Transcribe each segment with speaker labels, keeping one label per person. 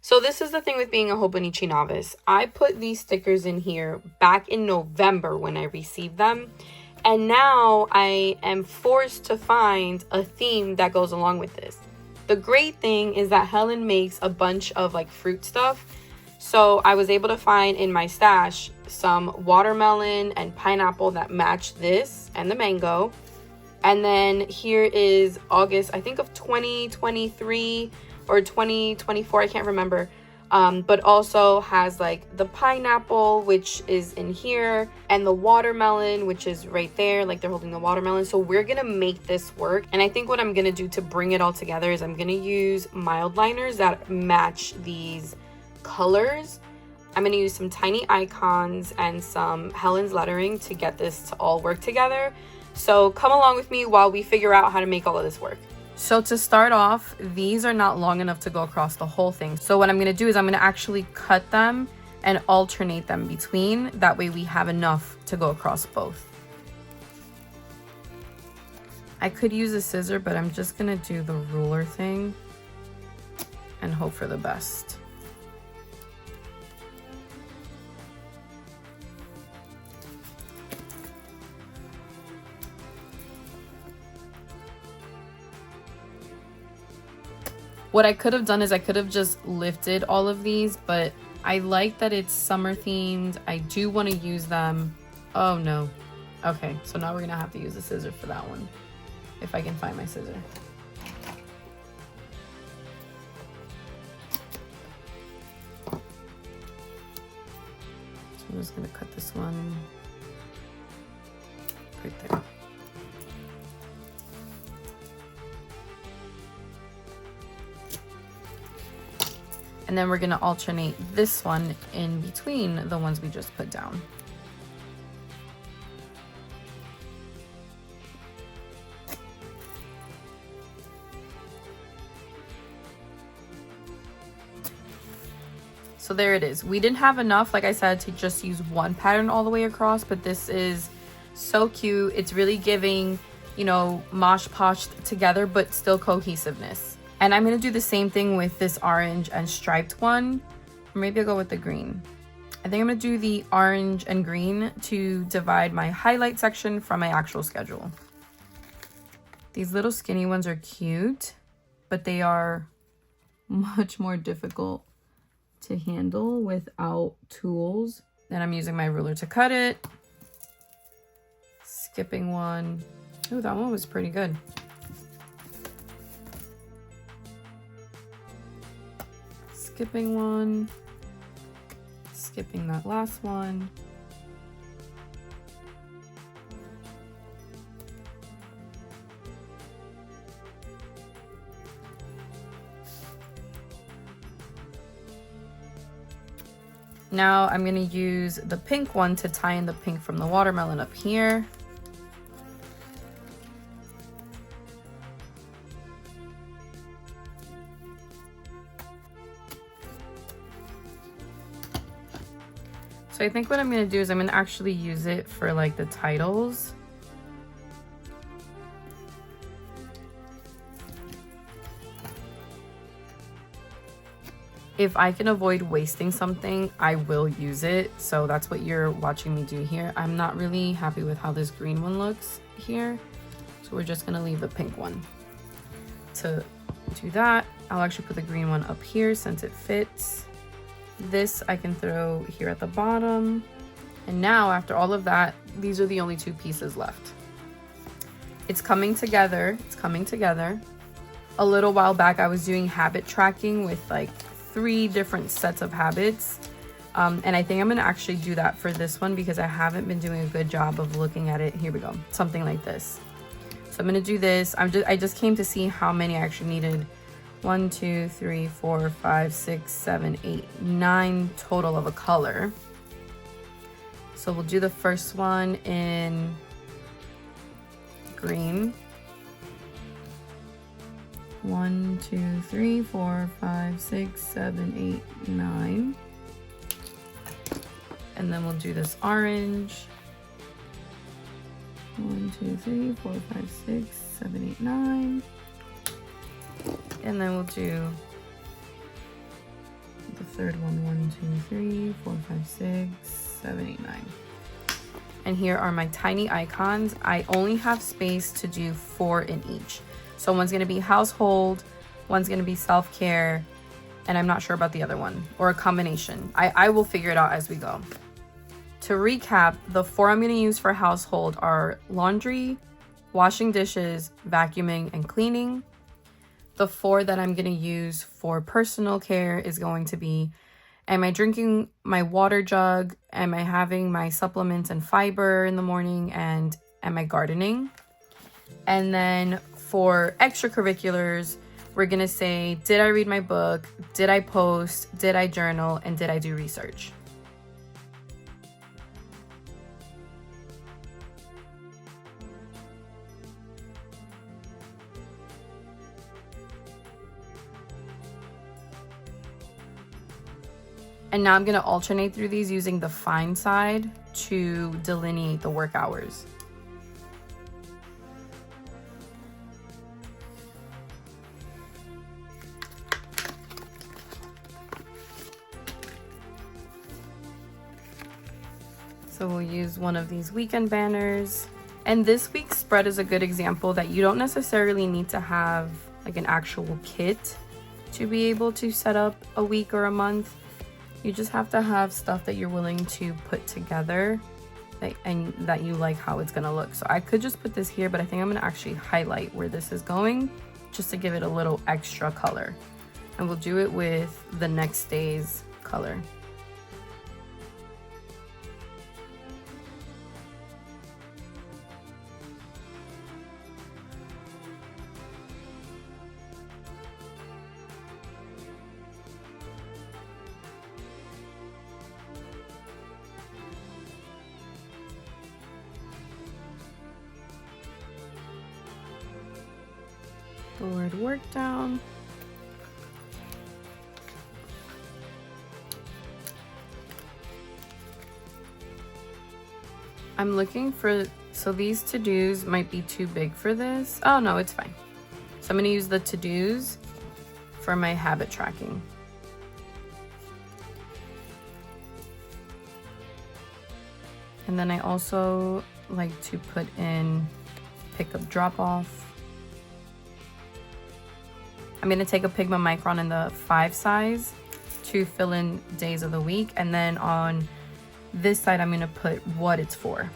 Speaker 1: So this is the thing with being a Hobonichi novice. I put these stickers in here back in November when I received them. And now I am forced to find a theme that goes along with this. The great thing is that Helen makes a bunch of like fruit stuff. So I was able to find in my stash some watermelon and pineapple that match this and the mango. And then here is August, I think of 2023 or 2024, I can't remember. But also has like the pineapple, which is in here, and the watermelon, which is right there, like they're holding the watermelon. So we're gonna make this work. And I think what I'm gonna do to bring it all together is I'm gonna use mild liners that match these colors. I'm gonna use some tiny icons and some Helen's lettering to get this to all work together. So come along with me while we figure out how to make all of this work. So to start off, these are not long enough to go across the whole thing. So what I'm gonna do is I'm gonna actually cut them and alternate them between. That way we have enough to go across both. I could use a scissor, but I'm just gonna do the ruler thing and hope for the best. What I could have done is I could have just lifted all of these, but I like that it's summer themed. I do want to use them. Oh no. Okay, so now we're gonna have to use a scissor for that one, if I can find my scissor. So I'm just gonna cut this one right there. And then we're gonna alternate this one in between the ones we just put down. So there it is. We didn't have enough, like I said, to just use one pattern all the way across, but this is so cute. It's really giving, you know, mosh posh together, but still cohesiveness. And I'm gonna do the same thing with this orange and striped one. Or maybe I'll go with the green. I think I'm gonna do the orange and green to divide my highlight section from my actual schedule. These little skinny ones are cute, but they are much more difficult to handle without tools. Then I'm using my ruler to cut it. Skipping one. Oh, that one was pretty good. Skipping one, skipping that last one. Now I'm going to use the pink one to tie in the pink from the watermelon up here. So I think what I'm going to do is I'm going to actually use it for like the titles. If I can avoid wasting something, I will use it. So that's what you're watching me do here. I'm not really happy with how this green one looks here. So we're just going to leave the pink one. To do that, I'll actually put the green one up here since it fits. This I can throw here at the bottom. And now after all of that, these are the only two pieces left. It's coming together. It's coming together. A little while back, I was doing habit tracking with like 3 different sets of habits. And I think I'm gonna actually do that for this one because I haven't been doing a good job of looking at it. Here we go, something like this. So I'm gonna do this. I just came to see how many I actually needed. 1, 2, 3, 4, 5, 6, 7, 8, 9 total of a color. So we'll do the first one in green. 1, 2, 3, 4, 5, 6, 7, 8, 9. And then we'll do this orange. 1, 2, 3, 4, 5, 6, 7, 8, 9. And then we'll do third one, 1, 2, 3, 4, 5, 6, 7, 8, 9. And here are my tiny icons. I only have space to do 4 in each. So one's gonna be household, one's gonna be self-care, and I'm not sure about the other one, or a combination. I will figure it out as we go. To recap, the 4 I'm gonna use for household are laundry, washing dishes, vacuuming, and cleaning. The 4 that I'm gonna use for personal care is going to be, am I drinking my water jug? Am I having my supplements and fiber in the morning? And am I gardening? And then for extracurriculars, we're gonna say, did I read my book? Did I post? Did I journal? And did I do research? And now I'm gonna alternate through these using the find side to delineate the work hours. So we'll use one of these weekend banners. And this week's spread is a good example that you don't necessarily need to have like an actual kit to be able to set up a week or a month. You just have to have stuff that you're willing to put together and that you like how it's gonna look. So I could just put this here, but I think I'm gonna actually highlight where this is going just to give it a little extra color. And we'll do it with the next day's color. The word work down. I'm looking for, so these to-dos might be too big for this. Oh no, it's fine. So I'm gonna use the to-dos for my habit tracking. And then I also like to put in pickup drop off. I'm gonna take a Pigma Micron in the 5 size to fill in days of the week. And then on this side, I'm gonna put what it's for.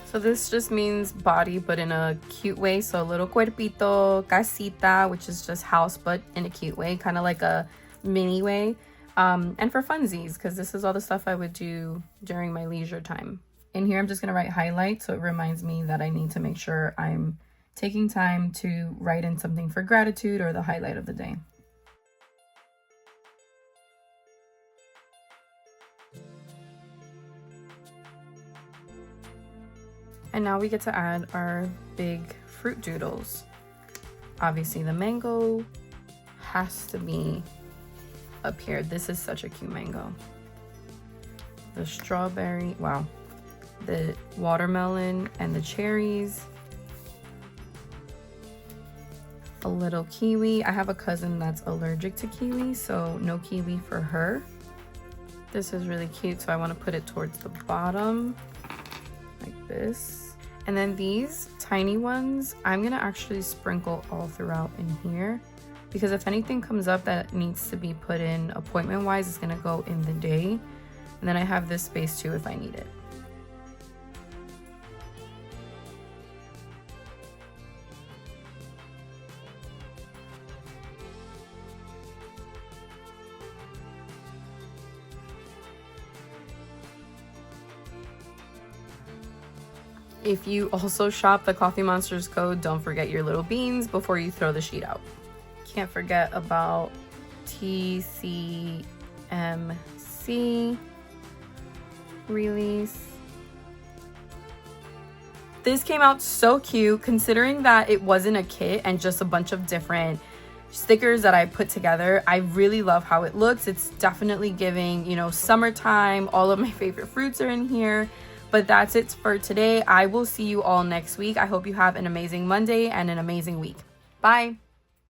Speaker 1: So this just means body, but in a cute way. So a little cuerpito, casita, which is just house, but in a cute way, kind of like a mini way. And for funsies, because this is all the stuff I would do during my leisure time. In here, I'm just gonna write highlight, so it reminds me that I need to make sure I'm taking time to write in something for gratitude or the highlight of the day. And now we get to add our big fruit doodles. Obviously the mango has to be up here. This is such a cute mango. The strawberry, wow. The watermelon and the cherries. A little kiwi. I have a cousin that's allergic to kiwi, so no kiwi for her. This is really cute, so I want to put it towards the bottom like this. And then these tiny ones, I'm gonna actually sprinkle all throughout in here, because if anything comes up that needs to be put in appointment wise, it's gonna go in the day. And then I have this space too if I need it. If you also shop the Coffee Monsters code, don't forget your little beans before you throw the sheet out. Can't forget about TCMC release. This came out so cute, considering that it wasn't a kit and just a bunch of different stickers that I put together. I really love how it looks. It's definitely giving, you know, summertime. All of my favorite fruits are in here. But that's it for today. I will see you all next week. I hope you have an amazing Monday and an amazing week. Bye.